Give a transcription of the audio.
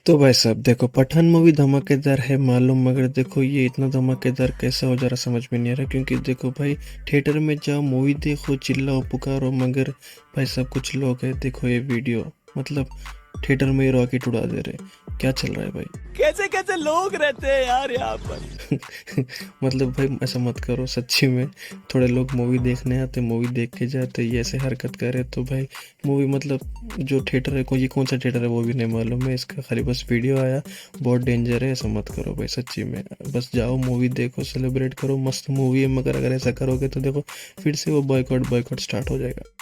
तो भाई साहब देखो, पठान मूवी धमाकेदार है मालूम, मगर देखो ये इतना धमाकेदार कैसा हो जरा समझ में नहीं आ रहा। क्योंकि देखो भाई, थिएटर में जाओ, मूवी देखो, चिल्लाओ पुकारो, मगर भाई साहब कुछ लोग हैं, देखो ये वीडियो, मतलब थिएटर में ही रॉकेट उड़ा दे रहे। क्या चल रहा है भाई? कैसे कैसे लोग रहते हैं यार यहाँ पर। मतलब भाई ऐसा मत करो सच्ची में। थोड़े लोग मूवी देखने आते, मूवी देख के जाते, ये ऐसे हरकत करे तो भाई मूवी मतलब जो थिएटर है, ये कौन सा थिएटर है वो भी नहीं मालूम है इसका, खाली बस वीडियो आया। बहुत डेंजर है, ऐसा मत करो भाई सच्ची में। बस जाओ मूवी देखो, सेलिब्रेट करो, मस्त मूवी है, मगर अगर ऐसा करोगे तो देखो फिर से वो बॉयकॉट बॉयकॉट स्टार्ट हो जाएगा।